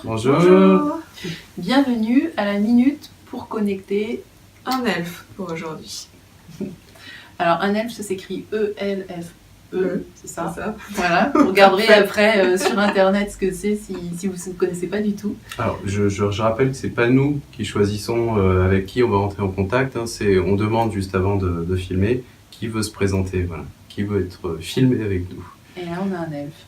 Bonjour. Bonjour. Bienvenue à la minute pour connecter Un elfe pour aujourd'hui. Alors un elfe, ça s'écrit E-L-F-E, c'est ça. C'est ça. Voilà, vous regarderez après sur internet ce que c'est si vous ne connaissez pas du tout. Alors, je rappelle que c'est pas nous qui choisissons avec qui on va rentrer en contact. Hein, on demande juste avant de filmer qui veut se présenter, voilà, qui veut être filmé avec nous. Et là, on a un elfe.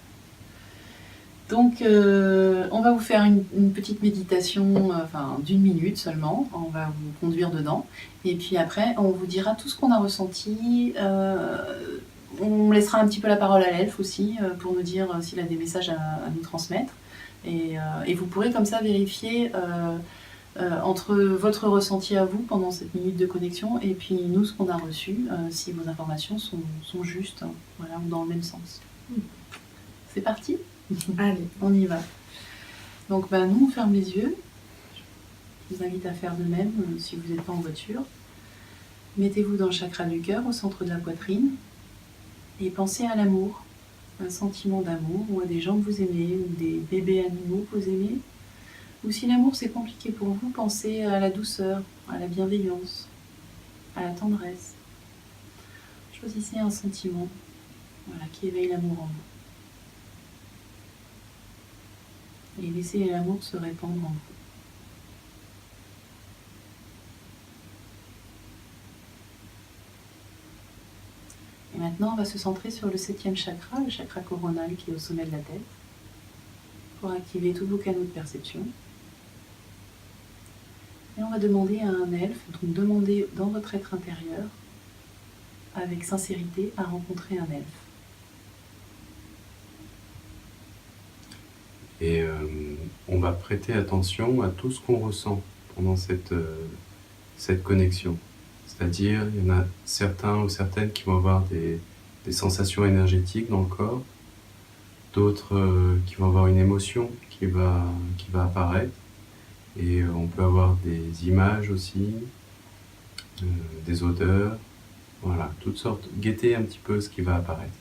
Donc, on va vous faire une petite méditation, d'une minute seulement. On va vous conduire dedans. Et puis après, on vous dira tout ce qu'on a ressenti. On laissera un petit peu la parole à l'elfe aussi, pour nous dire s'il a des messages à nous transmettre. Et vous pourrez comme ça vérifier entre votre ressenti à vous pendant cette minute de connexion et puis nous, ce qu'on a reçu, si vos informations sont justes, hein, voilà, ou dans le même sens. C'est parti ? Allez. On y va. Donc nous, on ferme les yeux. Je vous invite à faire de même si vous n'êtes pas en voiture. Mettez-vous dans le chakra du cœur, au centre de la poitrine, et pensez à l'amour, un sentiment d'amour, ou à des gens que vous aimez, ou des bébés animaux que vous aimez. Ou si l'amour c'est compliqué pour vous, pensez à la douceur, à la bienveillance, à la tendresse. Choisissez un sentiment, voilà, qui éveille l'amour en vous. Et laissez l'amour se répandre en vous. Et maintenant, on va se centrer sur le 7e chakra, le chakra coronal qui est au sommet de la tête, pour activer tous vos canaux de perception. Et on va demander à un elfe, donc demandez dans votre être intérieur, avec sincérité, à rencontrer un elfe. Et on va prêter attention à tout ce qu'on ressent pendant cette connexion. C'est-à-dire, il y en a certains ou certaines qui vont avoir des sensations énergétiques dans le corps, d'autres qui vont avoir une émotion qui va apparaître, et on peut avoir des images aussi, des odeurs, voilà, toutes sortes. Guettez un petit peu ce qui va apparaître.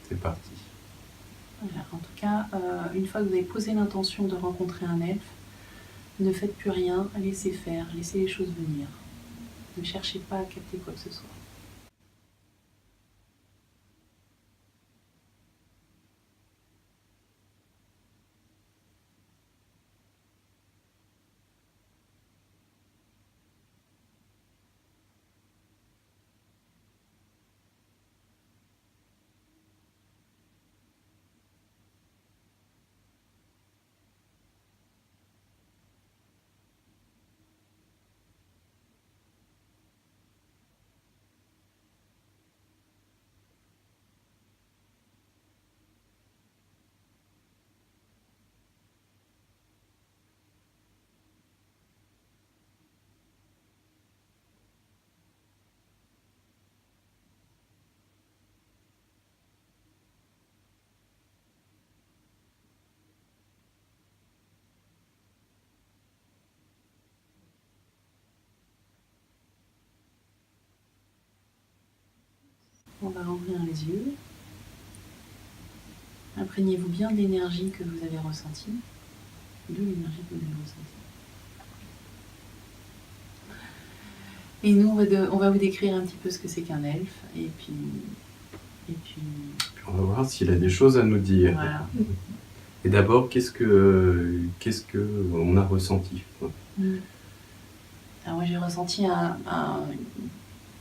C'est parti. Voilà, en tout cas, une fois que vous avez posé l'intention de rencontrer un elfe, ne faites plus rien, laissez faire, laissez les choses venir. Ne cherchez pas à capter quoi que ce soit. On va ouvrir les yeux. Imprégnez-vous bien de l'énergie que vous avez ressentie. Et nous, on va vous décrire un petit peu ce que c'est qu'un elfe. Et puis... On va voir s'il a des choses à nous dire. Voilà. Et d'abord, qu'est-ce que on a ressenti? Alors moi, j'ai ressenti une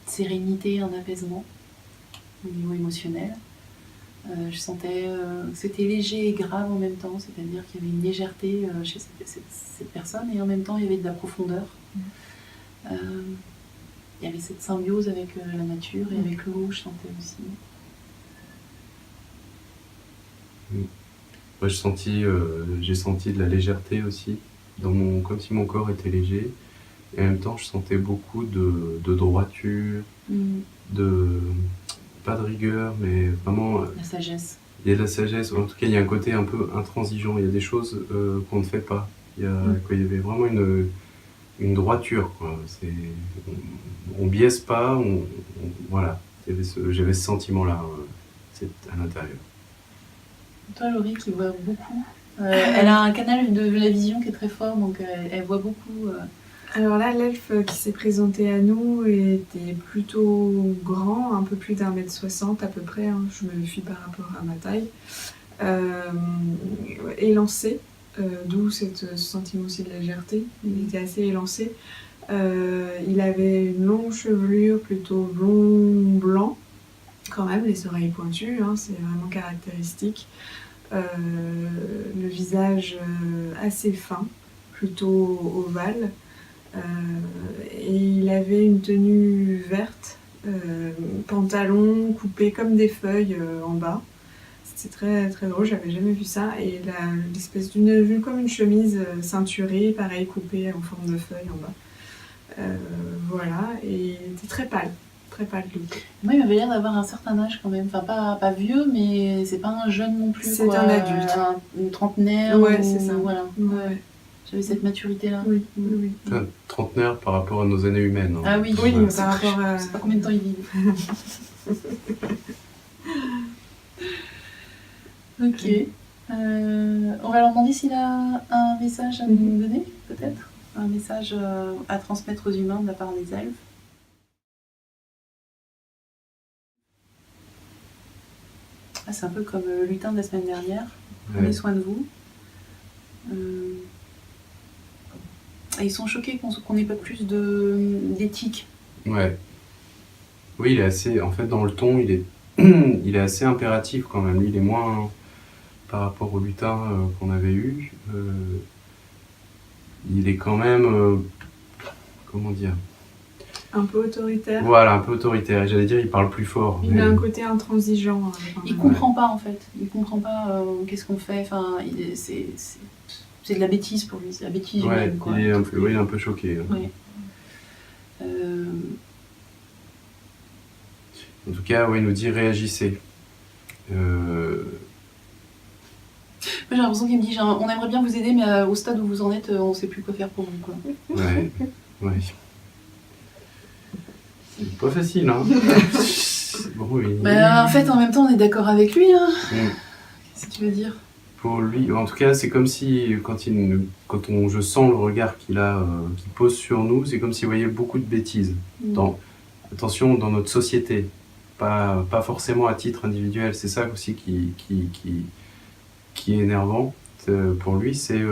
sérénité, un apaisement au niveau émotionnel. Je sentais que c'était léger et grave en même temps, c'est-à-dire qu'il y avait une légèreté chez cette personne et en même temps il y avait de la profondeur. Il y avait cette symbiose avec la nature et avec l'eau, je sentais aussi. Moi, j'ai senti de la légèreté aussi, comme si mon corps était léger. Et en même temps, je sentais beaucoup de droiture, pas de rigueur, mais vraiment... La sagesse. Il y a de la sagesse, en tout cas, il y a un côté un peu intransigeant. Il y a des choses qu'on ne fait pas. Il y avait vraiment une droiture, quoi. On biaise pas, voilà. J'avais ce sentiment-là à l'intérieur. Toi, Laurie, qui vois beaucoup Elle a un canal de la vision qui est très fort, donc elle voit beaucoup. Alors là, l'elfe qui s'est présenté à nous était plutôt grand, un peu plus d'1,60 m à peu près, hein, je me fie par rapport à ma taille, élancé, d'où ce sentiment aussi de légèreté, il était assez élancé. Il avait une longue chevelure, plutôt blond blanc, quand même, les oreilles pointues, hein, c'est vraiment caractéristique. Le visage assez fin, plutôt ovale. Et il avait une tenue verte, pantalon coupé comme des feuilles en bas. C'était très très drôle, j'avais jamais vu ça. Et l'espèce comme une chemise ceinturée, pareil coupée en forme de feuille en bas. Voilà, et il était très pâle lui. Moi, il m'avait l'air d'avoir un certain âge quand même. Enfin, pas vieux, mais c'est pas un jeune non plus. C'est quoi. Un adulte. Une trentenaire. Ouais, c'est ça. Voilà. Ouais. J'avais cette maturité-là. Oui. Enfin, trentenaire par rapport à nos années humaines. Hein. Ah oui, par rapport à... Je sais pas combien de temps il vit. Ok. On va leur demander s'il a un message à nous donner, peut-être. Un message à transmettre aux humains de la part des elfes. Ah, c'est un peu comme le lutin de la semaine dernière. Prenez soin de vous. Et ils sont choqués qu'on n'ait pas plus d'éthique. Ouais. Oui, il est assez... En fait, dans le ton, il est assez impératif quand même. Il est moins... Par rapport au lutin qu'on avait eu, il est quand même... comment dire ? Un peu autoritaire. Voilà, un peu autoritaire. J'allais dire, il parle plus fort. Il a un côté intransigeant. Il comprend pas, en fait. Il comprend pas qu'est-ce qu'on fait. Enfin, c'est de la bêtise pour lui. C'est la bêtise humaine, quoi. Il est un peu choqué. Hein. Ouais. En tout cas, il nous dit réagissez. Moi, j'ai l'impression qu'il me dit on aimerait bien vous aider, mais au stade où vous en êtes, on sait plus quoi faire pour vous, quoi. Ouais. C'est pas facile, hein. Bon, En fait, en même temps, on est d'accord avec lui, hein. Qu'est-ce que tu veux dire ? Pour lui, en tout cas, c'est comme si, je sens le regard qu'il pose sur nous, c'est comme s'il voyait beaucoup de bêtises. Attention, dans notre société, pas forcément à titre individuel, c'est ça aussi qui est énervant. Pour lui, c'est,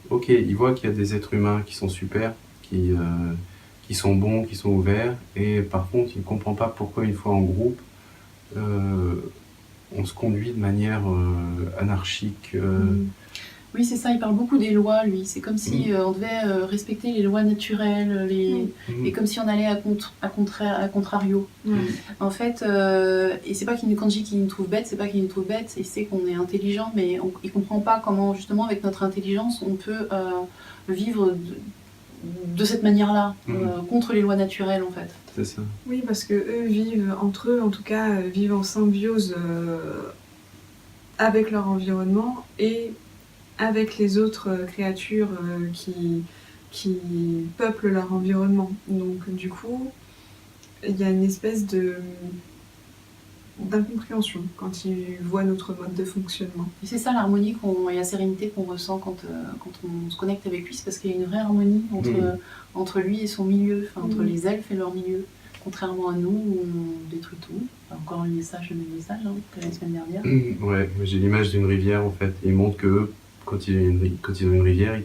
ok, il voit qu'il y a des êtres humains qui sont super, qui sont bons, qui sont ouverts, et par contre, il ne comprend pas pourquoi une fois en groupe, on se conduit de manière anarchique. Oui, c'est ça, il parle beaucoup des lois, lui. C'est comme si on devait respecter les lois naturelles, et comme si on allait à contrario. En fait, et c'est pas quand je dis qu'il nous trouve bêtes, c'est pas qu'il nous trouve bêtes, il sait qu'on est intelligent, mais il comprend pas comment, justement, avec notre intelligence, on peut vivre de cette manière-là, contre les lois naturelles, en fait. C'est ça. Oui, parce que eux vivent entre eux, en tout cas, vivent en symbiose avec leur environnement et avec les autres créatures qui peuplent leur environnement. Donc du coup, il y a une espèce d'incompréhension quand ils voient notre mode de fonctionnement. Et c'est ça l'harmonie et la sérénité qu'on ressent quand on se connecte avec lui, c'est parce qu'il y a une vraie harmonie entre lui et son milieu, entre les elfes et leur milieu. Contrairement à nous, où on détruit tout. Enfin, encore le même message que la semaine dernière. Ouais, j'ai l'image d'une rivière en fait. Ils montrent que quand ils ont une rivière,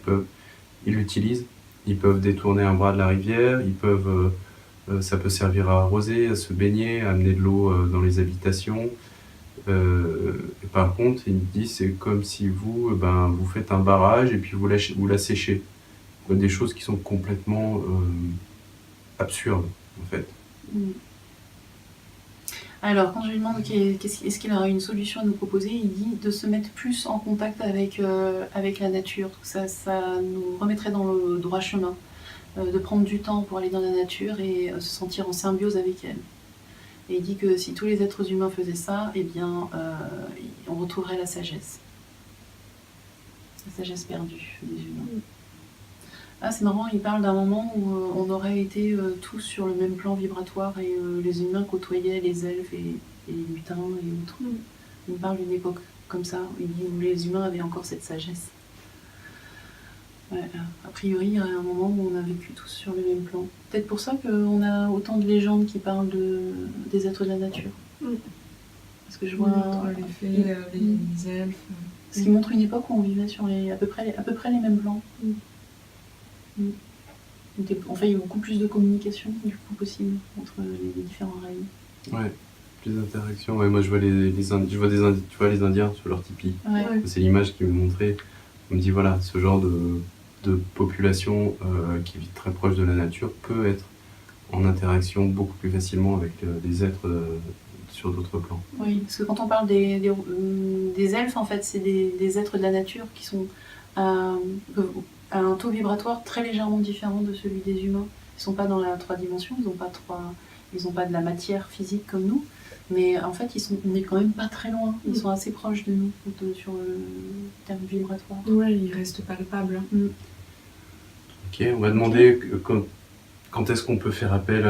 ils l'utilisent. Ils peuvent détourner un bras de la rivière, ça peut servir à arroser, à se baigner, à amener de l'eau dans les habitations. Et par contre, il me dit c'est comme si vous faites un barrage et puis vous la séchez. Des choses qui sont complètement absurdes en fait. Alors, quand je lui demande est-ce qu'il aurait une solution à nous proposer, il dit de se mettre plus en contact avec la nature. Ça nous remettrait dans le droit chemin, de prendre du temps pour aller dans la nature et se sentir en symbiose avec elle. Et il dit que si tous les êtres humains faisaient ça, eh bien, on retrouverait la sagesse. La sagesse perdue des humains. Ah, c'est marrant, il parle d'un moment où on aurait été tous sur le même plan vibratoire et les humains côtoyaient les elfes et les lutins et autres. Il parle d'une époque comme ça. Il dit où les humains avaient encore cette sagesse. Ouais, a priori, il y a un moment où on a vécu tous sur le même plan. Peut-être pour ça qu'on a autant de légendes qui parlent des êtres de la nature. Parce que je vois Entre les fées, les elfes. ce qui montre une époque où on vivait sur à peu près les mêmes plans. Enfin, il y a beaucoup plus de communication du coup possible entre les différents règnes. Ouais, plus d'interactions. Ouais, moi je vois je vois tu vois les Indiens sur leur tipi. Ouais. C'est l'image qui me montrait. On me dit voilà, ce genre de population qui vit très proche de la nature peut être en interaction beaucoup plus facilement avec des êtres sur d'autres plans. Oui, parce que quand on parle des elfes, en fait, c'est des êtres de la nature qui sont à un taux vibratoire très légèrement différent de celui des humains. Ils ne sont pas dans la 3 dimensions, ils n'ont pas de la matière physique comme nous, mais en fait, on n'est quand même pas très loin. Ils sont assez proches de nous sur le terme vibratoire. Ouais, ils restent palpables. Ok, on va demander quand est-ce qu'on peut faire appel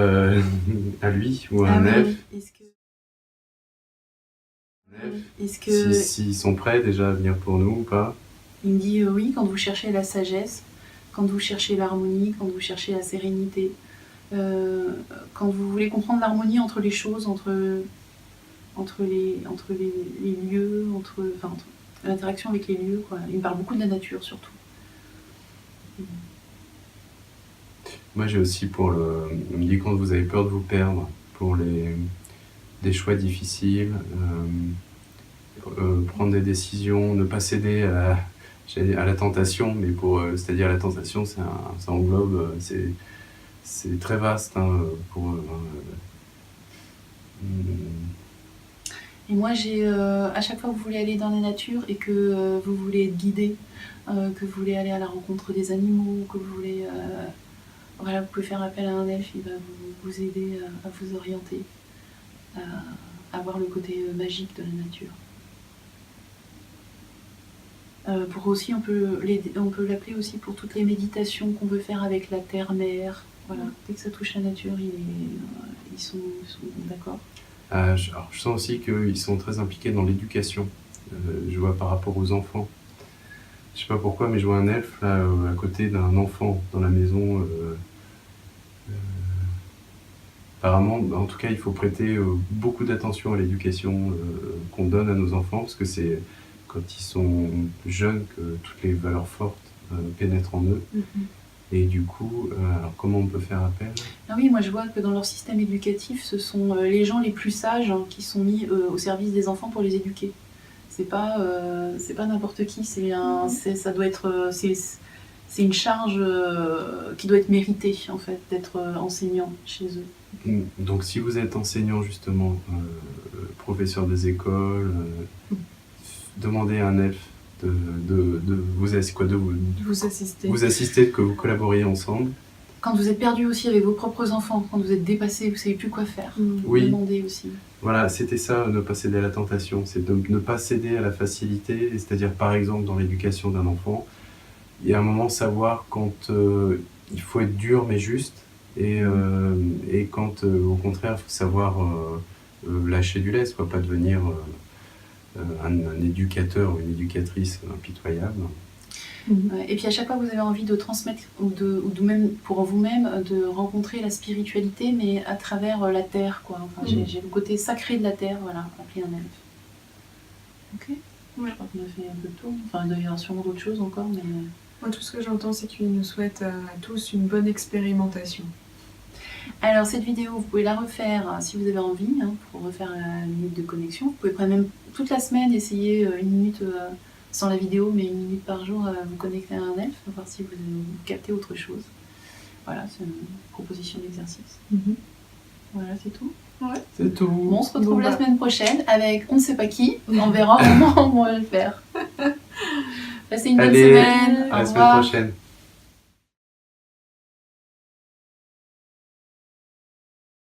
à lui ou à un elfe. Est-ce que S'ils sont prêts déjà à venir pour nous ou pas. Il me dit oui, quand vous cherchez la sagesse, quand vous cherchez l'harmonie, quand vous cherchez la sérénité, quand vous voulez comprendre l'harmonie entre les choses, entre les lieux, entre l'interaction avec les lieux, quoi. Il me parle beaucoup de la nature surtout. Moi j'ai aussi il me dit quand vous avez peur de vous perdre, pour des choix difficiles, prendre des décisions, ne pas céder à la tentation, mais c'est-à-dire la tentation ça englobe, c'est très vaste Et moi j'ai à chaque fois que vous voulez aller dans la nature et que vous voulez être guidé, que vous voulez aller à la rencontre des animaux, que vous voulez voilà, vous pouvez faire appel à un elfe, il va vous aider à vous orienter, à voir le côté magique de la nature. Pour aussi, on peut l'appeler aussi pour toutes les méditations qu'on veut faire avec la terre-mer. Voilà, dès que ça touche la nature, ils sont d'accord. Alors, je sens aussi qu'ils sont très impliqués dans l'éducation. Je vois par rapport aux enfants. Je sais pas pourquoi, mais je vois un elfe là, à côté d'un enfant dans la maison. Apparemment, en tout cas, il faut prêter beaucoup d'attention à l'éducation qu'on donne à nos enfants, parce que c'est quand ils sont jeunes que toutes les valeurs fortes pénètrent en eux. Et du coup, alors comment on peut faire appel ? Ah oui, moi je vois que dans leur système éducatif, ce sont les gens les plus sages qui sont mis au service des enfants pour les éduquer. C'est pas n'importe qui, ça doit être, c'est une charge qui doit être méritée en fait, d'être enseignant chez eux. Donc si vous êtes enseignant justement, professeur des écoles, demandez à un elfe de vous assister, que vous collaboriez ensemble. Quand vous êtes perdu aussi avec vos propres enfants, quand vous êtes dépassé, vous ne savez plus quoi faire, oui. Demandez aussi. Voilà, c'était ça, ne pas céder à la tentation, c'est de ne pas céder à la facilité, c'est-à-dire par exemple dans l'éducation d'un enfant, il y a un moment savoir quand il faut être dur mais juste, et quand au contraire il faut savoir lâcher du lest, pas devenir un éducateur ou une éducatrice impitoyable. Et puis à chaque fois que vous avez envie de transmettre ou même pour vous-même de rencontrer la spiritualité, mais à travers la terre, quoi. Enfin, j'ai le côté sacré de la terre, voilà, appelé un elfe. Ok. Ouais. Je crois qu'on a fait un peu de tour. Enfin, il doit y avoir sûrement d'autres choses encore, mais. Moi, tout ce que j'entends, c'est qu'il nous souhaite à tous une bonne expérimentation. Alors cette vidéo, vous pouvez la refaire si vous avez envie, pour refaire une minute de connexion. Vous pouvez même toute la semaine essayer une minute sans la vidéo, mais une minute par jour vous connecter à un elfe, voir si vous captez autre chose. Voilà, c'est une proposition d'exercice. Voilà, c'est tout. Ouais. C'est tout. Bon, on se retrouve la semaine prochaine avec on ne sait pas qui. On verra comment on va le faire. Passez une bonne semaine. À la semaine prochaine.